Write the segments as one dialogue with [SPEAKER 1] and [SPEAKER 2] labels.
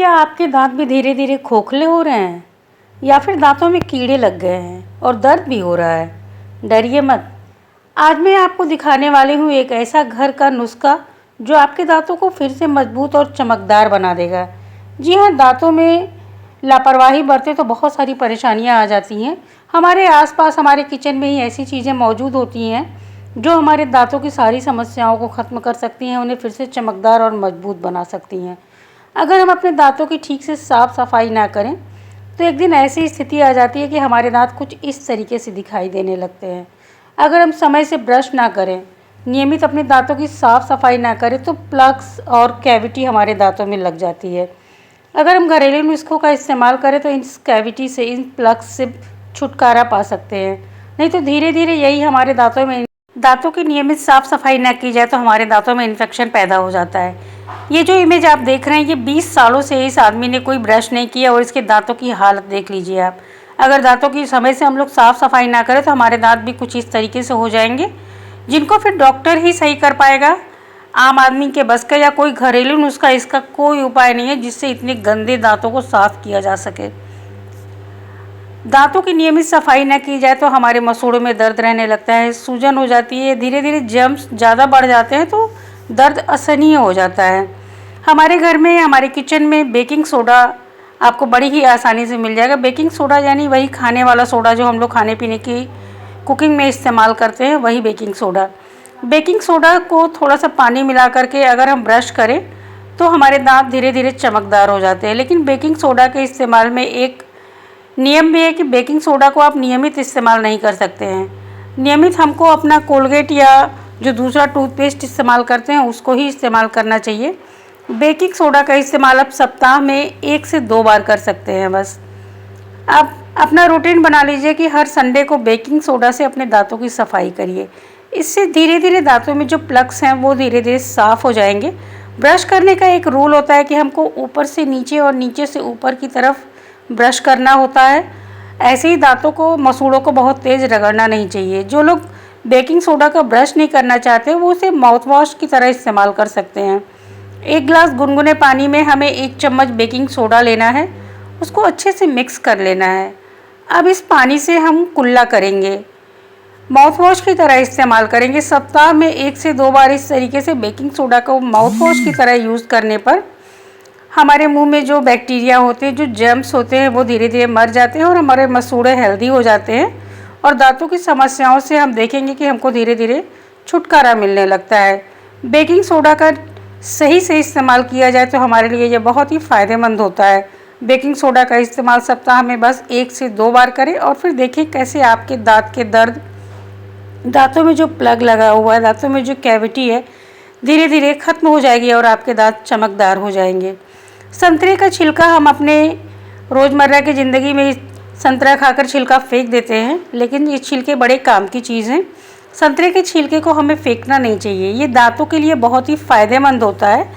[SPEAKER 1] क्या आपके दांत भी धीरे धीरे खोखले हो रहे हैं या फिर दांतों में कीड़े लग गए हैं और दर्द भी हो रहा है? डरिए मत। आज मैं आपको दिखाने वाली हूँ एक ऐसा घर का नुस्खा जो आपके दांतों को फिर से मजबूत और चमकदार बना देगा। जी हाँ, दांतों में लापरवाही बरते तो बहुत सारी परेशानियाँ आ जाती हैं। हमारे आसपास हमारे किचन में ही ऐसी चीज़ें मौजूद होती हैं जो हमारे दांतों की सारी समस्याओं को ख़त्म कर सकती हैं, उन्हें फिर से चमकदार और मजबूत बना सकती हैं। अगर हम अपने दांतों की ठीक से साफ़ सफाई ना करें तो एक दिन ऐसी स्थिति आ जाती है कि हमारे दांत कुछ इस तरीके से दिखाई देने लगते हैं। अगर हम समय से ब्रश ना करें, नियमित अपने दांतों की साफ़ सफाई ना करें तो प्लग्स और कैविटी हमारे दांतों में लग जाती है। अगर हम घरेलू नुस्खों का इस्तेमाल करें तो इस कैविटी से, इन प्लग्स से छुटकारा पा सकते हैं। नहीं तो धीरे धीरे यही हमारे दांतों की नियमित साफ़ सफाई ना की जाए तो हमारे दांतों में इन्फेक्शन पैदा हो जाता है। ये जो इमेज आप देख रहे हैं, ये 20 सालों से इस आदमी ने कोई ब्रश नहीं किया और इसके दांतों की हालत देख लीजिए आप। अगर दांतों की समय से हम लोग साफ़ सफाई ना करें तो हमारे दांत भी कुछ इस तरीके से हो जाएंगे, जिनको फिर डॉक्टर ही सही कर पाएगा। आम आदमी के बस का या कोई घरेलू नुस्खा इसका कोई उपाय नहीं है जिससे इतने गंदे दांतों को साफ़ किया जा सके। दांतों की नियमित सफाई न की जाए तो हमारे मसूड़ों में दर्द रहने लगता है, सूजन हो जाती है, धीरे धीरे जर्म्स ज़्यादा बढ़ जाते हैं तो दर्द असहनीय हो जाता है। हमारे घर में, हमारे किचन में बेकिंग सोडा आपको बड़ी ही आसानी से मिल जाएगा। बेकिंग सोडा यानी वही खाने वाला सोडा जो हम लोग खाने पीने की कुकिंग में इस्तेमाल करते हैं, वही बेकिंग सोडा। बेकिंग सोडा को थोड़ा सा पानी मिला करके अगर हम ब्रश करें तो हमारे दांत धीरे धीरे चमकदार हो जाते हैं। लेकिन बेकिंग सोडा के इस्तेमाल में एक नियम भी है कि बेकिंग सोडा को आप नियमित इस्तेमाल नहीं कर सकते हैं। नियमित हमको अपना कोलगेट या जो दूसरा टूथपेस्ट इस्तेमाल करते हैं उसको ही इस्तेमाल करना चाहिए। बेकिंग सोडा का इस्तेमाल आप सप्ताह में 1 से 2 बार कर सकते हैं बस। आप अपना रूटीन बना लीजिए कि हर संडे को बेकिंग सोडा से अपने दांतों की सफाई करिए। इससे धीरे धीरे दांतों में जो प्लग्स हैं वो धीरे धीरे साफ़ हो जाएंगे। ब्रश करने का एक रूल होता है कि हमको ऊपर से नीचे और नीचे से ऊपर की तरफ ब्रश करना होता है। ऐसे ही दांतों को, मसूड़ों को बहुत तेज़ रगड़ना नहीं चाहिए। जो लोग बेकिंग सोडा का ब्रश नहीं करना चाहते वो उसे माउथ वॉश की तरह इस्तेमाल कर सकते हैं। 1 गिलास गुनगुने पानी में हमें 1 चम्मच बेकिंग सोडा लेना है, उसको अच्छे से मिक्स कर लेना है। अब इस पानी से हम कुल्ला करेंगे, माउथ वॉश की तरह इस्तेमाल करेंगे। सप्ताह में 1 से 2 बार इस तरीके से बेकिंग सोडा को माउथ वॉश की तरह यूज़ करने पर हमारे मुंह में जो बैक्टीरिया होते हैं, जो जर्म्स होते हैं, वो धीरे धीरे मर जाते हैं और हमारे मसूड़े हेल्दी हो जाते हैं। और दांतों की समस्याओं से हम देखेंगे कि हमको धीरे धीरे छुटकारा मिलने लगता है। बेकिंग सोडा का सही से इस्तेमाल किया जाए तो हमारे लिए ये बहुत ही फ़ायदेमंद होता है। बेकिंग सोडा का इस्तेमाल सप्ताह में बस 1 से 2 बार करें और फिर देखिए कैसे आपके दांत के दर्द, दांतों में जो प्लग लगा हुआ है, दांतों में जो कैविटी है, धीरे धीरे ख़त्म हो जाएगी और आपके दांत चमकदार हो जाएंगे। संतरे का छिलका, हम अपने रोज़मर्रा की ज़िंदगी में संतरा खाकर छिलका फेंक देते हैं, लेकिन ये छिलके बड़े काम की चीज़ हैं। संतरे के छिलके को हमें फेंकना नहीं चाहिए, ये दांतों के लिए बहुत ही फ़ायदेमंद होता है।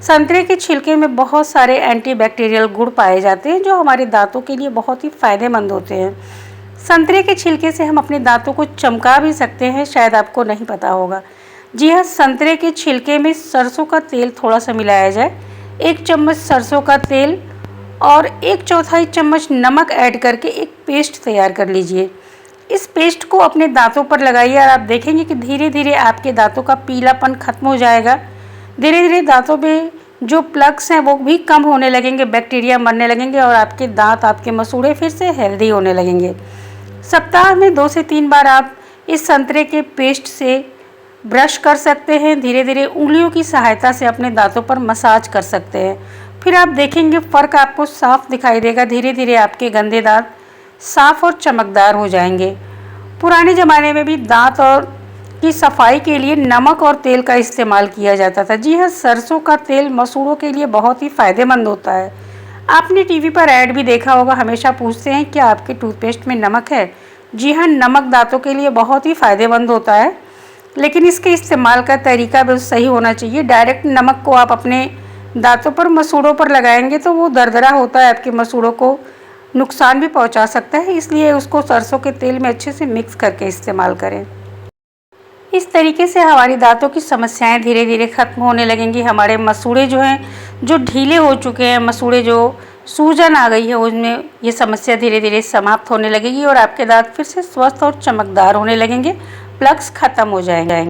[SPEAKER 1] संतरे के छिलके में बहुत सारे एंटीबैक्टीरियल गुण पाए जाते हैं जो हमारे दांतों के लिए बहुत ही फ़ायदेमंद होते हैं। संतरे के छिलके से हम अपने दांतों को चमका भी सकते हैं, शायद आपको नहीं पता होगा। जी हाँ, संतरे के छिलके में सरसों का तेल थोड़ा सा मिलाया जाए, 1 चम्मच सरसों का तेल और 1/4 चम्मच नमक ऐड करके एक पेस्ट तैयार कर लीजिए। इस पेस्ट को अपने दांतों पर लगाइए और आप देखेंगे कि धीरे धीरे आपके दांतों का पीलापन खत्म हो जाएगा। धीरे धीरे दांतों में जो प्लग्स हैं वो भी कम होने लगेंगे, बैक्टीरिया मरने लगेंगे और आपके दांत, आपके मसूड़े फिर से हेल्दी होने लगेंगे। सप्ताह में 2 से 3 बार आप इस संतरे के पेस्ट से ब्रश कर सकते हैं। धीरे धीरे उंगलियों की सहायता से अपने दांतों पर मसाज कर सकते हैं, फिर आप देखेंगे फ़र्क आपको साफ दिखाई देगा। धीरे धीरे आपके गंदे दांत साफ और चमकदार हो जाएंगे। पुराने ज़माने में भी दांत और की सफाई के लिए नमक और तेल का इस्तेमाल किया जाता था। जी हाँ, सरसों का तेल मसूड़ों के लिए बहुत ही फ़ायदेमंद होता है। आपने टीवी पर ऐड भी देखा होगा, हमेशा पूछते हैं क्या आपके टूथपेस्ट में नमक है। जी हाँ, नमक दांतों के लिए बहुत ही फ़ायदेमंद होता है, लेकिन इसके इस्तेमाल का तरीका भी सही होना चाहिए। डायरेक्ट नमक को आप अपने दांतों पर, मसूड़ों पर लगाएंगे तो वो दरदरा होता है, आपके मसूड़ों को नुकसान भी पहुंचा सकता है। इसलिए उसको सरसों के तेल में अच्छे से मिक्स करके इस्तेमाल करें। इस तरीके से हमारी दांतों की समस्याएं धीरे धीरे ख़त्म होने लगेंगी। हमारे मसूड़े जो हैं, जो ढीले हो चुके हैं मसूड़े, जो सूजन आ गई है उनमें, ये समस्या धीरे धीरे समाप्त होने लगेगी और आपके दांत फिर से स्वस्थ और चमकदार होने लगेंगे, प्लग्स खत्म हो जाएंगे।